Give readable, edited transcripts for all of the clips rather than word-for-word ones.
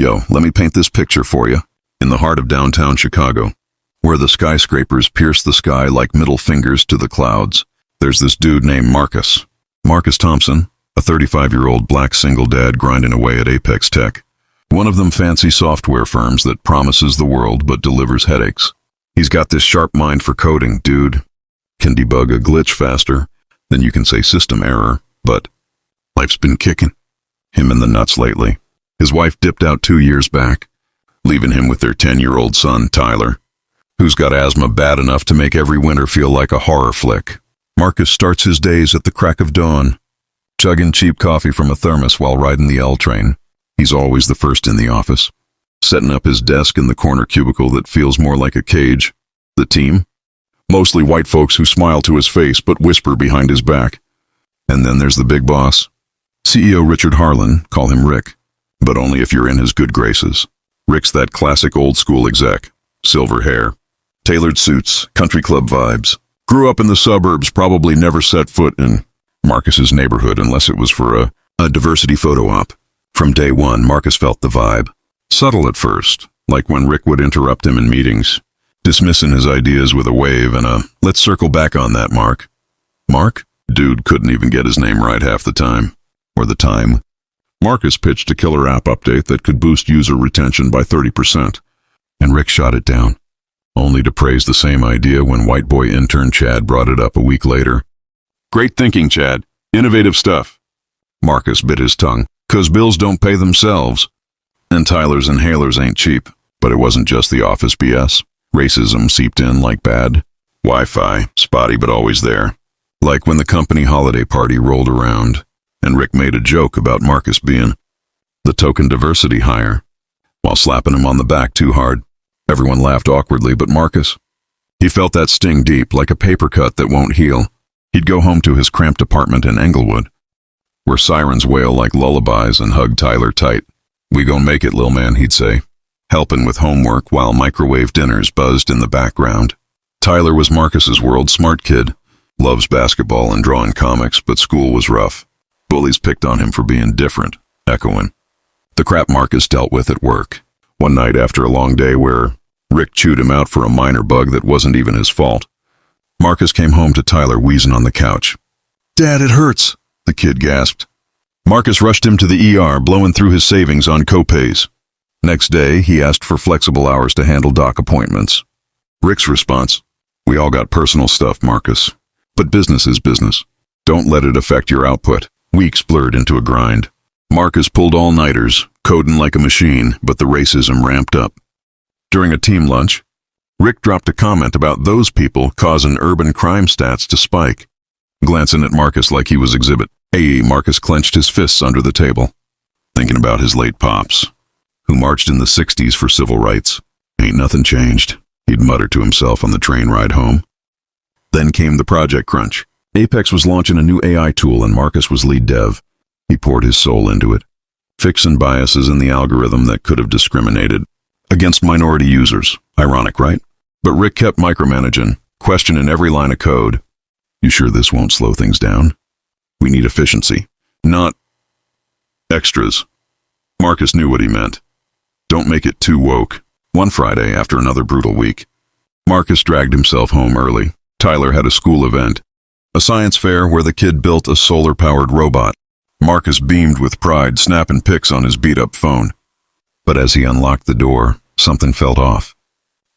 Yo, let me paint this picture for you. In the heart of downtown Chicago, where the skyscrapers pierce the sky like middle fingers to the clouds, there's this dude named Marcus. Marcus Thompson, a 35-year-old black single dad grinding away at Apex Tech. One of them fancy software firms that promises the world but delivers headaches. He's got this sharp mind for coding, dude. Can debug a glitch faster than you can say system error, but life's been kicking him in the nuts lately. His wife dipped out 2 years back, leaving him with their 10-year-old son, Tyler, who's got asthma bad enough to make every winter feel like a horror flick. Marcus starts his days at the crack of dawn, chugging cheap coffee from a thermos while riding the L train. He's always the first in the office, setting up his desk in the corner cubicle that feels more like a cage. The team? Mostly white folks who smile to his face but whisper behind his back. And then there's the big boss, CEO Richard Harlan, call him Rick, but only if you're in his good graces. Rick's that classic old-school exec, silver hair, tailored suits, country club vibes. Grew up in the suburbs, probably never set foot in Marcus's neighborhood unless it was for a diversity photo op. From day one, Marcus felt the vibe. Subtle at first, like when Rick would interrupt him in meetings, dismissing his ideas with a wave and a, "Let's circle back on that, Mark." Mark? Dude couldn't even get his name right half the time. Or the time. Marcus pitched a killer app update that could boost user retention by 30%, and Rick shot it down, only to praise the same idea when white boy intern Chad brought it up a week later. "Great thinking, Chad. Innovative stuff." Marcus bit his tongue, "'Cause bills don't pay themselves. And Tyler's inhalers ain't cheap." But it wasn't just the office BS. Racism seeped in like bad. Wi-Fi, spotty but always there. Like when the company holiday party rolled around, and Rick made a joke about Marcus being the token diversity hire, while slapping him on the back too hard. Everyone laughed awkwardly but Marcus. He felt that sting deep, like a paper cut that won't heal. He'd go home to his cramped apartment in Englewood, where sirens wail like lullabies, and hug Tyler tight. "We gon' make it, lil' man," he'd say, helping with homework while microwave dinners buzzed in the background. Tyler was Marcus's world, smart kid, loves basketball and drawing comics, but school was rough. Bullies picked on him for being different, echoing the crap Marcus dealt with at work. One night after a long day where Rick chewed him out for a minor bug that wasn't even his fault, Marcus came home to Tyler wheezing on the couch. "Dad, it hurts," the kid gasped. Marcus rushed him to the ER, blowing through his savings on co-pays. Next day, he asked for flexible hours to handle doc appointments. Rick's response, "We all got personal stuff, Marcus, but business is business. Don't let it affect your output." Weeks blurred into a grind. Marcus pulled all-nighters, coding like a machine, but the racism ramped up. During a team lunch, Rick dropped a comment about those people causing urban crime stats to spike. Glancing at Marcus like he was Exhibit A, Marcus clenched his fists under the table, thinking about his late pops, who marched in the 60s for civil rights. "Ain't nothing changed," he'd mutter to himself on the train ride home. Then came the project crunch. Apex was launching a new AI tool and Marcus was lead dev. He poured his soul into it, fixing biases in the algorithm that could have discriminated against minority users. Ironic, right? But Rick kept micromanaging, questioning every line of code. "You sure this won't slow things down? We need efficiency, not extras." Marcus knew what he meant. Don't make it too woke. One Friday, after another brutal week, Marcus dragged himself home early. Tyler had a school event, a science fair where the kid built a solar-powered robot. Marcus beamed with pride, snapping pics on his beat-up phone. But as he unlocked the door, something felt off.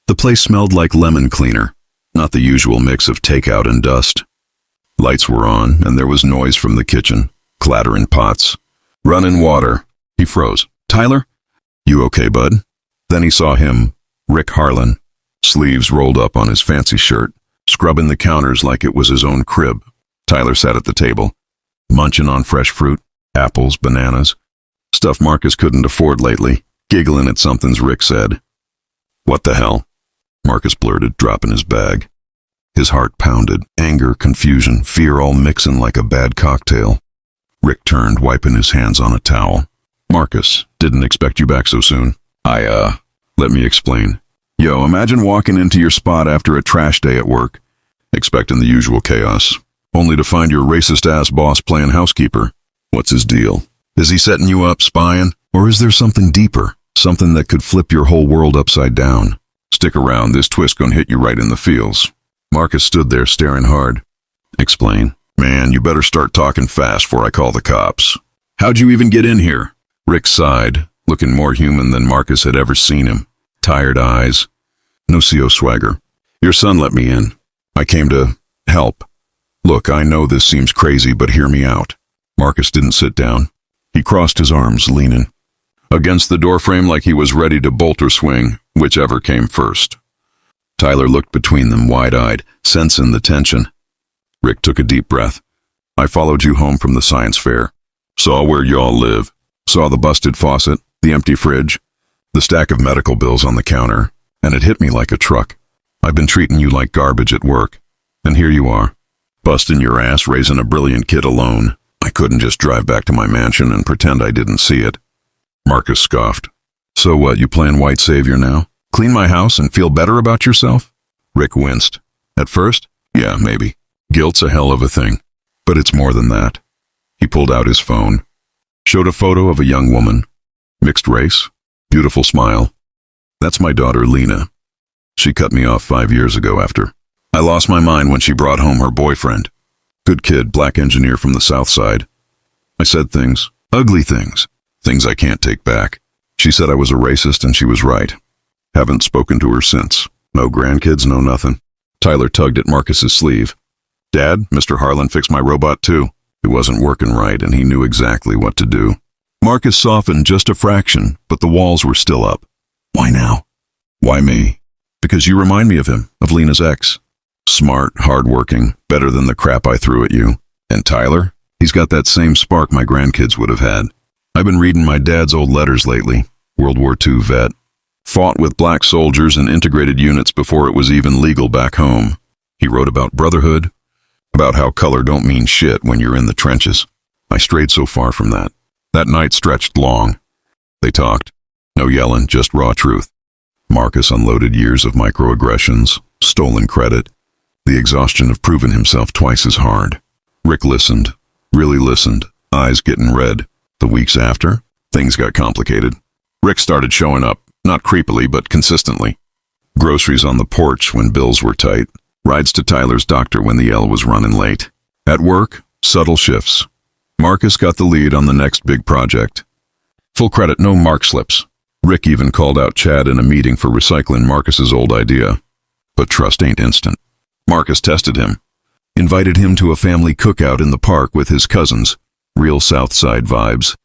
The place smelled like lemon cleaner, not the usual mix of takeout and dust. Lights were on, and there was noise from the kitchen, clattering pots, running water. He froze. "Tyler? You okay, bud?" Then he saw him, Rick Harlan, sleeves rolled up on his fancy shirt, scrubbing the counters like it was his own crib. Tyler sat at the table, munching on fresh fruit, apples, bananas, stuff Marcus couldn't afford lately, giggling at something Rick said. "What the hell?" Marcus blurted, dropping his bag. His heart pounded, anger, confusion, fear all mixing like a bad cocktail. Rick turned, wiping his hands on a towel. "Marcus, didn't expect you back so soon." Let me explain. Yo, imagine walking into your spot after a trash day at work, expecting the usual chaos, only to find your racist-ass boss playing housekeeper. What's his deal? Is he setting you up, spying? Or is there something deeper? Something that could flip your whole world upside down. Stick around, this twist gonna hit you right in the feels. Marcus stood there staring hard. Explain. Man, you better start talking fast before I call the cops. How'd you even get in here? Rick sighed, looking more human than Marcus had ever seen him. Tired eyes. No CO swagger. Your son let me in. I came to help. Look, I know this seems crazy, but hear me out. Marcus didn't sit down. He crossed his arms, leaning against the doorframe like he was ready to bolt or swing, whichever came first. Tyler looked between them wide-eyed, sensing the tension. Rick took a deep breath. I followed you home from the science fair. Saw where y'all live. Saw the busted faucet, the empty fridge, the stack of medical bills on the counter, and it hit me like a truck. I've been treating you like garbage at work, and here you are, busting your ass raising a brilliant kid alone. I couldn't just drive back to my mansion and pretend I didn't see it. Marcus scoffed. So what, you playing white savior now? Clean my house and feel better about yourself? Rick winced. At first, yeah, maybe. Guilt's a hell of a thing. But it's more than that. He pulled out his phone. Showed a photo of a young woman. Mixed race. Beautiful smile. That's my daughter, Lena. She cut me off 5 years ago after. I lost my mind when she brought home her boyfriend. Good kid, black engineer from the south side. I said things. Ugly things. Things I can't take back. She said I was a racist and she was right. Haven't spoken to her since. No grandkids, no nothing. Tyler tugged at Marcus's sleeve. Dad, Mr. Harlan fixed my robot too. It wasn't working right and he knew exactly what to do. Marcus softened just a fraction, but the walls were still up. Why now? Why me? Because you remind me of him, of Lena's ex. Smart, hardworking, better than the crap I threw at you. And Tyler? He's got that same spark my grandkids would have had. I've been reading my dad's old letters lately. World War II vet. Fought with black soldiers and integrated units before it was even legal back home. He wrote about brotherhood, about how color don't mean shit when you're in the trenches. I strayed so far from that. That night stretched long. They talked. No yelling, just raw truth. Marcus unloaded years of microaggressions, stolen credit, the exhaustion of proving himself twice as hard. Rick listened, really listened, eyes getting red. The weeks after, things got complicated. Rick started showing up, not creepily, but consistently. Groceries on the porch when bills were tight. Rides to Tyler's doctor when the L was running late. At work, subtle shifts. Marcus got the lead on the next big project. Full credit, no mark slips. Rick even called out Chad in a meeting for recycling Marcus's old idea. But trust ain't instant. Marcus tested him. Invited him to a family cookout in the park with his cousins. Real South Side vibes.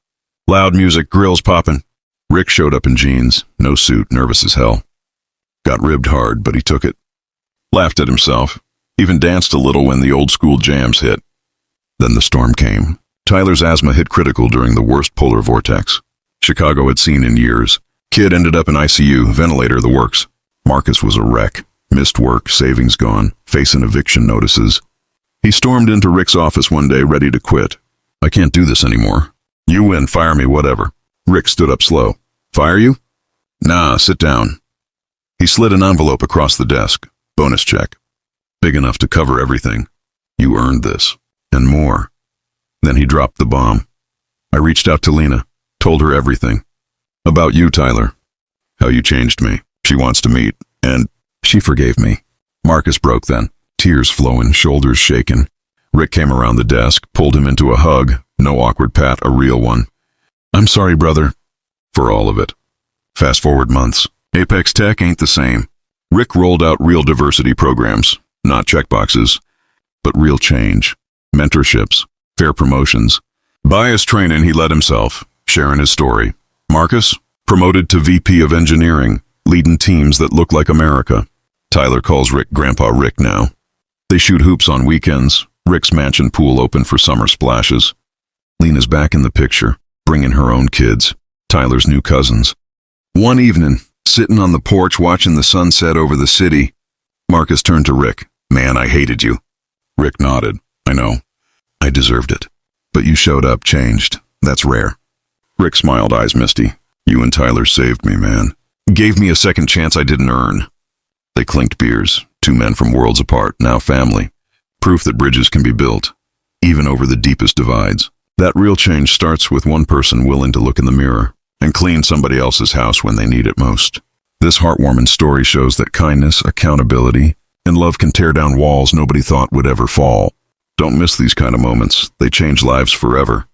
Loud music, grills popping. Rick showed up in jeans, no suit, nervous as hell. Got ribbed hard, but he took it. Laughed at himself. Even danced a little when the old school jams hit. Then the storm came. Tyler's asthma hit critical during the worst polar vortex Chicago had seen in years. Kid ended up in ICU, ventilator, the works. Marcus was a wreck. Missed work, savings gone, facing eviction notices. He stormed into Rick's office one day, ready to quit. I can't do this anymore. You win, fire me, whatever. Rick stood up slow. Fire you? Nah, sit down. He slid an envelope across the desk. Bonus check. Big enough to cover everything. You earned this. And more. Then he dropped the bomb. I reached out to Lena. Told her everything. About you, Tyler. How you changed me. She wants to meet. And she forgave me. Marcus broke then. Tears flowing, shoulders shaking. Rick came around the desk, pulled him into a hug. No awkward pat, a real one. I'm sorry, brother. For all of it. Fast forward months. Apex Tech ain't the same. Rick rolled out real diversity programs. Not checkboxes, but real change. Mentorships. Fair promotions. Bias training he led himself, sharing his story. Marcus, promoted to VP of Engineering, leading teams that look like America. Tyler calls Rick Grandpa Rick now. They shoot hoops on weekends. Rick's mansion pool open for summer splashes. Lena's back in the picture, bringing her own kids, Tyler's new cousins. One evening, sitting on the porch watching the sunset over the city, Marcus turned to Rick. Man, I hated you. Rick nodded. I know. I deserved it. But you showed up, changed. That's rare. Rick smiled, eyes misty. You and Tyler saved me, man. Gave me a second chance I didn't earn. They clinked beers. Two men from worlds apart, now family. Proof that bridges can be built, even over the deepest divides. That real change starts with one person willing to look in the mirror. and clean somebody else's house when they need it most. This heartwarming story shows that kindness, accountability, and love can tear down walls nobody thought would ever fall. Don't miss these kind of moments. They change lives forever.